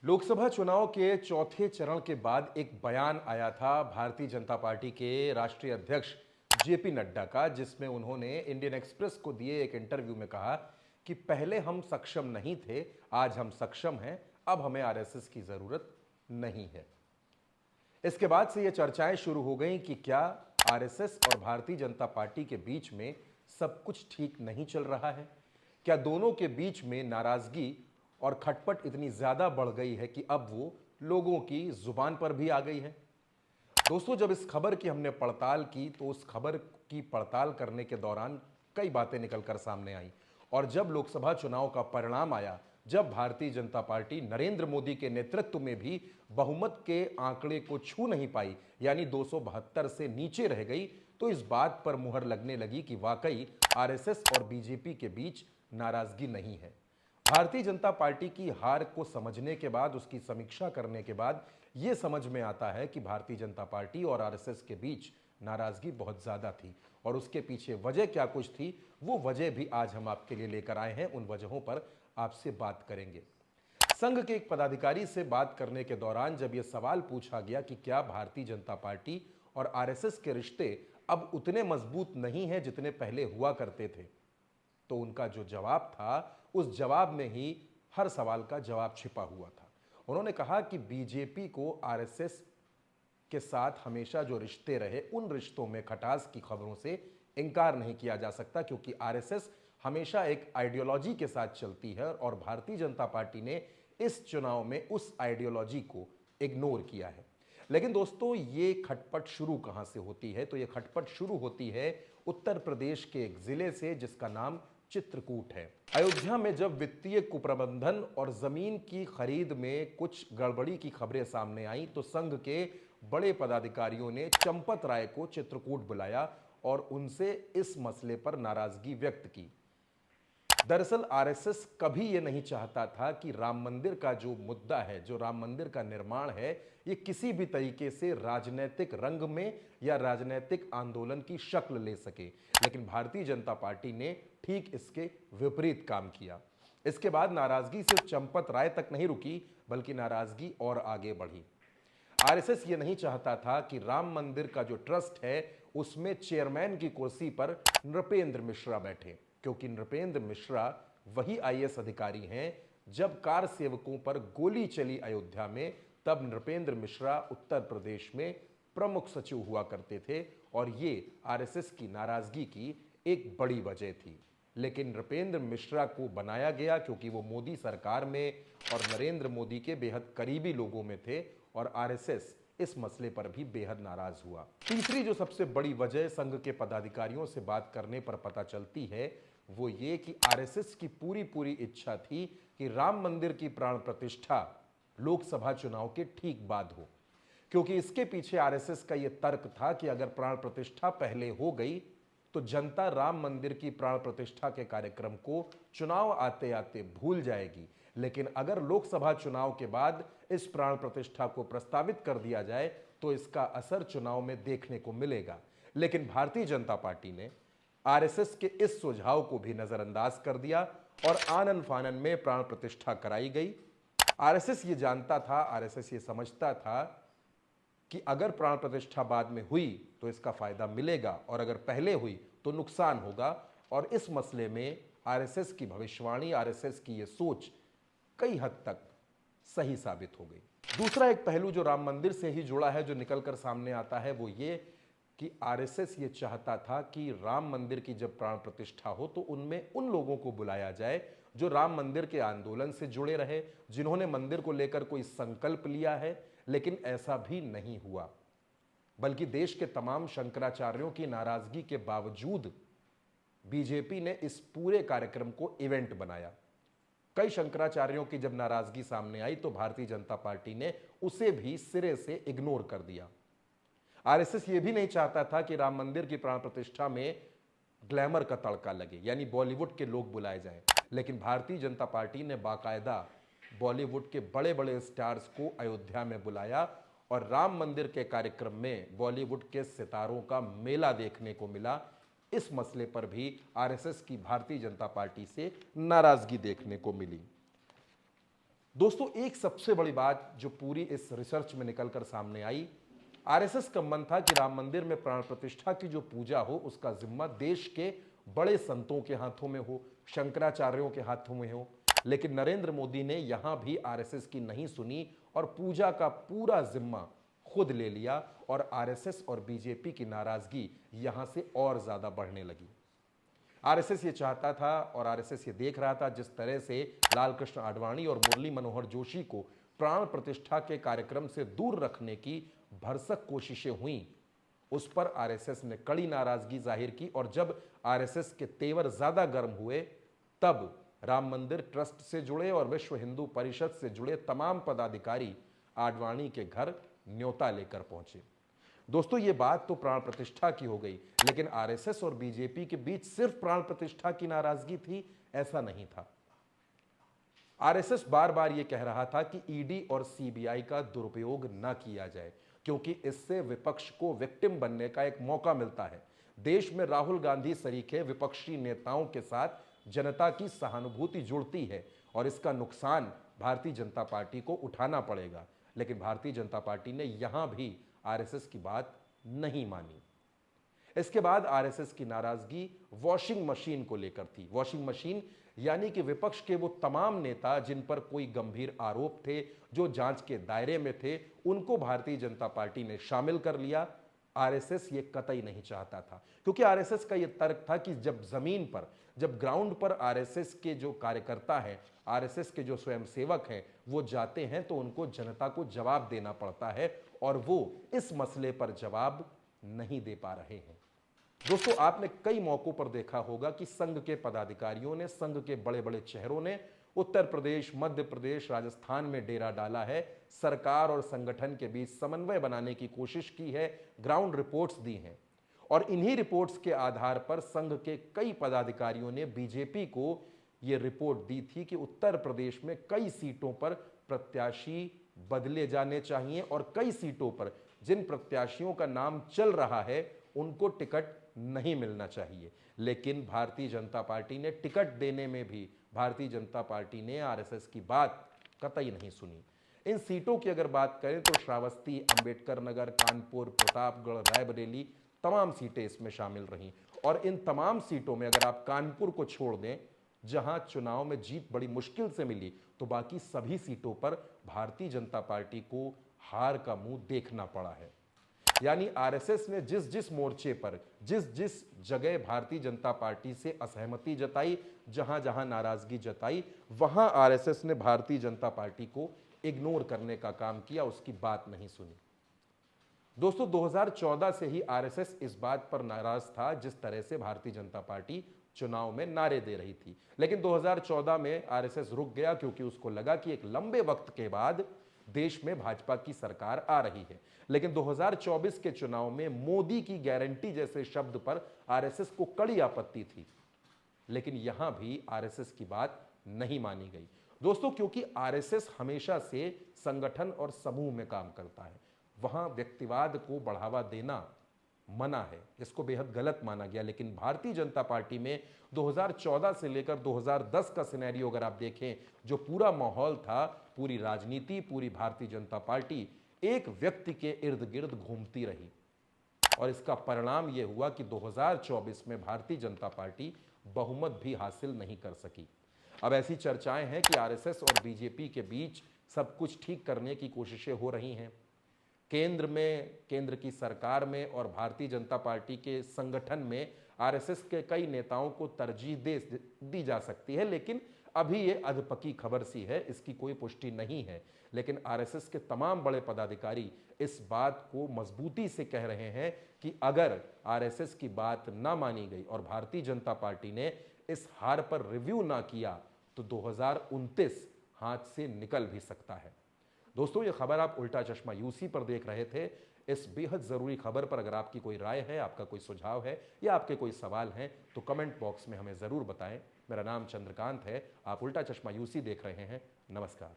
लोकसभा चुनाव के चौथे चरण के बाद एक बयान आया था भारतीय जनता पार्टी के राष्ट्रीय अध्यक्ष जेपी नड्डा का, जिसमें उन्होंने इंडियन एक्सप्रेस को दिए एक इंटरव्यू में कहा कि पहले हम सक्षम नहीं थे, आज हम सक्षम हैं, अब हमें आरएसएस की जरूरत नहीं है। इसके बाद से यह चर्चाएं शुरू हो गई कि क्या आरएसएस और भारतीय जनता पार्टी के बीच में सब कुछ ठीक नहीं चल रहा है। क्या दोनों के बीच में नाराजगी और खटपट इतनी ज्यादा बढ़ गई है कि अब वो लोगों की जुबान पर भी आ गई है। दोस्तों, जब इस खबर की हमने पड़ताल की तो उस खबर की पड़ताल करने के दौरान कई बातें निकलकर सामने आई। और जब लोकसभा चुनाव का परिणाम आया, जब भारतीय जनता पार्टी नरेंद्र मोदी के नेतृत्व में भी बहुमत के आंकड़े को छू नहीं पाई, यानी 272 से नीचे रह गई, तो इस बात पर मुहर लगने लगी कि वाकई आरएसएस और बीजेपी के बीच नाराजगी नहीं है। भारतीय जनता पार्टी की हार को समझने के बाद, उसकी समीक्षा करने के बाद यह समझ में आता है कि भारतीय जनता पार्टी और आरएसएस के बीच नाराजगी बहुत ज्यादा थी और उसके पीछे वजह क्या कुछ थी, वो वजह भी आज हम आपके लिए लेकर आए हैं। उन वजहों पर आपसे बात करेंगे। संघ के एक पदाधिकारी से बात करने के दौरान जब यह सवाल पूछा गया कि क्या भारतीय जनता पार्टी और आरएसएस के रिश्ते अब उतने मजबूत नहीं हैं जितने पहले हुआ करते थे, तो उनका जो जवाब था, उस जवाब में ही हर सवाल का जवाब छिपा हुआ था। उन्होंने कहा कि बीजेपी को आरएसएस के साथ हमेशा जो रिश्ते रहे, उन रिश्तों में खटास की खबरों से इनकार नहीं किया जा सकता, क्योंकि आरएसएस हमेशा एक आइडियोलॉजी के साथ चलती है और भारतीय जनता पार्टी ने इस चुनाव में उस आइडियोलॉजी को इग्नोर किया है। लेकिन दोस्तों, ये खटपट शुरू कहां से होती है? तो ये खटपट शुरू होती है उत्तर प्रदेश के एक जिले से जिसका नाम चित्रकूट है। अयोध्या में जब वित्तीय कुप्रबंधन और जमीन की खरीद में कुछ गड़बड़ी की खबरें सामने आई, तो संघ के बड़े पदाधिकारियों ने चंपत राय को चित्रकूट बुलाया और उनसे इस मसले पर नाराजगी व्यक्त की। दरअसल आरएसएस कभी यह नहीं चाहता था कि राम मंदिर का जो मुद्दा है, जो राम मंदिर का निर्माण है, ये किसी भी तरीके से राजनीतिक रंग में या राजनीतिक आंदोलन की शक्ल ले सके। लेकिन भारतीय जनता पार्टी ने ठीक इसके विपरीत काम किया। इसके बाद नाराजगी सिर्फ चंपत राय तक नहीं रुकी, बल्कि नाराजगी और आगे बढ़ी। आरएसएस ये नहीं चाहता था कि राम मंदिर का जो ट्रस्ट है, उसमें चेयरमैन की कुर्सी पर नृपेंद्र मिश्रा बैठे, क्योंकि नृपेंद्र मिश्रा वही आईएएस अधिकारी हैं। जब कार सेवकों पर गोली चली अयोध्या में, तब नृपेंद्र मिश्रा उत्तर प्रदेश में प्रमुख सचिव हुआ करते थे और ये आरएसएस की नाराजगी की एक बड़ी वजह थी। लेकिन नृपेंद्र मिश्रा को बनाया गया क्योंकि वो मोदी सरकार में और नरेंद्र मोदी के बेहद करीबी लोगों में थे और आरएसएस इस मसले पर भी बेहद नाराज हुआ। तीसरी जो सबसे बड़ी वजह संघ के पदाधिकारियों से बात करने पर पता चलती है, वो ये कि आरएसएस की पूरी इच्छा थी कि राम मंदिर की प्राण प्रतिष्ठा लोकसभा चुनाव के ठीक बाद हो, क्योंकि इसके पीछे आरएसएस का यह तर्क था कि अगर प्राण प्रतिष्ठा पहले हो गई तो जनता राम मंदिर की प्राण प्रतिष्ठा के कार्यक्रम को चुनाव आते आते भूल जाएगी। लेकिन अगर लोकसभा चुनाव के बाद इस प्राण प्रतिष्ठा को प्रस्तावित कर दिया जाए तो इसका असर चुनाव में देखने को मिलेगा। लेकिन भारतीय जनता पार्टी ने आरएसएस के इस सुझाव को भी नजरअंदाज कर दिया और आनन फानन में प्राण प्रतिष्ठा कराई गई। आरएसएस ये जानता था, आरएसएस ये समझता था कि अगर प्राण प्रतिष्ठा बाद में हुई तो इसका फायदा मिलेगा और अगर पहले हुई तो नुकसान होगा। और इस मसले में आरएसएस की भविष्यवाणी, आरएसएस की यह सोच कई हद तक सही साबित हो गई। दूसरा एक पहलू जो राम मंदिर से ही जुड़ा है, जो निकलकर सामने आता है, वो ये कि आरएसएस ये चाहता था कि राम मंदिर की जब प्राण प्रतिष्ठा हो तो उनमें उन लोगों को बुलाया जाए जो राम मंदिर के आंदोलन से जुड़े रहे, जिन्होंने मंदिर को लेकर कोई संकल्प लिया है। लेकिन ऐसा भी नहीं हुआ, बल्कि देश के तमाम शंकराचार्यों की नाराजगी के बावजूद बीजेपी ने इस पूरे कार्यक्रम को इवेंट बनाया। कई शंकराचार्यों की जब नाराजगी सामने आई तो भारतीय जनता पार्टी ने उसे भी सिरे से इग्नोर कर दिया। आरएसएस ये भी नहीं चाहता था कि राम मंदिर की प्राण प्रतिष्ठा में ग्लैमर का तड़का लगे, यानी बॉलीवुड के लोग बुलाए जाएं। लेकिन भारतीय जनता पार्टी ने बाकायदा बॉलीवुड के बड़े बड़े स्टार्स को अयोध्या में बुलाया और राम मंदिर के कार्यक्रम में बॉलीवुड के सितारों का मेला देखने को मिला। इस मसले पर भी आरएसएस की भारतीय जनता पार्टी से नाराजगी देखने को मिली। दोस्तों, एक सबसे बड़ी बात जो पूरी इस रिसर्च में निकलकर सामने आई, आरएसएस का मन था कि राम मंदिर में प्राण प्रतिष्ठा की जो पूजा हो उसका जिम्मा देश के बड़े संतों के हाथों में हो, शंकराचार्यों के हाथों में हो। लेकिन नरेंद्र मोदी ने यहां भी आरएसएस की नहीं सुनी और पूजा का पूरा जिम्मा खुद ले लिया और आरएसएस और बीजेपी की नाराजगी यहां से और ज्यादा बढ़ने लगी। आरएसएस ये चाहता था और आरएसएस ये देख रहा था जिस तरह से लाल कृष्ण आडवाणी और मुरली मनोहर जोशी को प्राण प्रतिष्ठा के कार्यक्रम से दूर रखने की भरसक कोशिशें हुई, उस पर आरएसएस ने कड़ी नाराजगी जाहिर की। और जब आरएसएस के तेवर ज्यादा गर्म हुए तब राम मंदिर ट्रस्ट से जुड़े और विश्व हिंदू परिषद से जुड़े तमाम पदाधिकारी आडवाणी के घर न्योता लेकर पहुंचे। दोस्तों, ये बात तो प्राण प्रतिष्ठा की हो गई, लेकिन आरएसएस और बीजेपी के बीच सिर्फ प्राण प्रतिष्ठा की नाराजगी थी ऐसा नहीं था। आरएसएस बार बार यह कह रहा था कि ईडी और सीबीआई का दुरुपयोग न किया जाए, क्योंकि इससे विपक्ष को विक्टिम बनने का एक मौका मिलता है। देश में राहुल गांधी सरीखे विपक्षी नेताओं के साथ जनता की सहानुभूति जुड़ती है और इसका नुकसान भारतीय जनता पार्टी को उठाना पड़ेगा। लेकिन भारतीय जनता पार्टी ने यहां भी आरएसएस की बात नहीं मानी। इसके बाद आरएसएस की नाराजगी वॉशिंग मशीन को लेकर थी। वॉशिंग मशीन यानी कि विपक्ष के वो तमाम नेता जिन पर कोई गंभीर आरोप थे, जो जांच के दायरे में थे, उनको भारतीय जनता पार्टी ने शामिल कर लिया। आरएसएस ये कतई नहीं चाहता था, क्योंकि आरएसएस का ये तर्क था कि जब जमीन पर, जब ग्राउंड पर आरएसएस के जो कार्यकर्ता हैं, आरएसएस के जो स्वयंसेवक हैं, वो जाते हैं तो उनको जनता को जवाब देना पड़ता है और वो इस मसले पर जवाब नहीं दे पा रहे हैं। दोस्तों, आपने कई मौकों पर देखा होगा कि संघ के पदाधिकारियों ने, संघ के बड़े बड़े चेहरों ने उत्तर प्रदेश, मध्य प्रदेश, राजस्थान में डेरा डाला है, सरकार और संगठन के बीच समन्वय बनाने की कोशिश की है, ग्राउंड रिपोर्ट्स दी हैं। और इन्हीं रिपोर्ट्स के आधार पर संघ के कई पदाधिकारियों ने बीजेपी को यह रिपोर्ट दी थी कि उत्तर प्रदेश में कई सीटों पर प्रत्याशी बदले जाने चाहिए और कई सीटों पर जिन प्रत्याशियों का नाम चल रहा है उनको टिकट नहीं मिलना चाहिए। लेकिन भारतीय जनता पार्टी ने टिकट देने में भी भारतीय जनता पार्टी ने आरएसएस की बात कतई नहीं सुनी। इन सीटों की अगर बात करें तो श्रावस्ती, अंबेडकर नगर, कानपुर, प्रतापगढ़, रायबरेली, तमाम सीटें इसमें शामिल रहीं। और इन तमाम सीटों में अगर आप कानपुर को छोड़ दें, जहां चुनाव में जीत बड़ी मुश्किल से मिली, तो बाकी सभी सीटों पर भारतीय जनता पार्टी को हार का मुंह देखना पड़ा है। यानी आरएसएस ने जिस जिस मोर्चे पर, जिस जिस जगह भारतीय जनता पार्टी से असहमति जताई, जहां जहां नाराजगी जताई, वहां आरएसएस ने भारतीय जनता पार्टी को इग्नोर करने का काम किया, उसकी बात नहीं सुनी। दोस्तों, 2014 से ही आरएसएस इस बात पर नाराज था जिस तरह से भारतीय जनता पार्टी चुनाव में नारे दे रही थी। लेकिन 2014 में आरएसएस रुक गया, क्योंकि उसको लगा कि एक लंबे वक्त के बाद देश में भाजपा की सरकार आ रही है। लेकिन 2024 के चुनाव में मोदी की गारंटी जैसे शब्द पर आरएसएस को कड़ी आपत्ति थी, लेकिन यहां भी आरएसएस की बात नहीं मानी गई। दोस्तों, क्योंकि आरएसएस हमेशा से संगठन और समूह में काम करता है, वहां व्यक्तिवाद को बढ़ावा देना मना है, इसको बेहद गलत माना गया। लेकिन भारतीय जनता पार्टी में 2014 से लेकर 2010 का सिनेरियो अगर आप देखें, जो पूरा माहौल था, पूरी राजनीति, पूरी भारतीय जनता पार्टी एक व्यक्ति के इर्द गिर्द घूमती रही और इसका परिणाम यह हुआ कि 2024 में भारतीय जनता पार्टी बहुमत भी हासिल नहीं कर सकी। अब ऐसी चर्चाएं हैं कि आरएसएस और बीजेपी के बीच सब कुछ ठीक करने की कोशिशें हो रही हैं। केंद्र में, केंद्र की सरकार में और भारतीय जनता पार्टी के संगठन में आरएसएस के कई नेताओं को तरजीह दी जा सकती है, लेकिन अभी ये अधपकी खबर सी है, इसकी कोई पुष्टि नहीं है। लेकिन आरएसएस के तमाम बड़े पदाधिकारी इस बात को मजबूती से कह रहे हैं कि अगर आरएसएस की बात ना मानी गई और भारतीय जनता पार्टी ने इस हार पर रिव्यू ना किया तो 2029 हाथ से निकल भी सकता है। दोस्तों, ये खबर आप उल्टा चश्मा यूसी पर देख रहे थे। इस बेहद ज़रूरी खबर पर अगर आपकी कोई राय है, आपका कोई सुझाव है या आपके कोई सवाल हैं तो कमेंट बॉक्स में हमें ज़रूर बताएं। मेरा नाम चंद्रकांत है, आप उल्टा चश्मा यूसी देख रहे हैं। नमस्कार।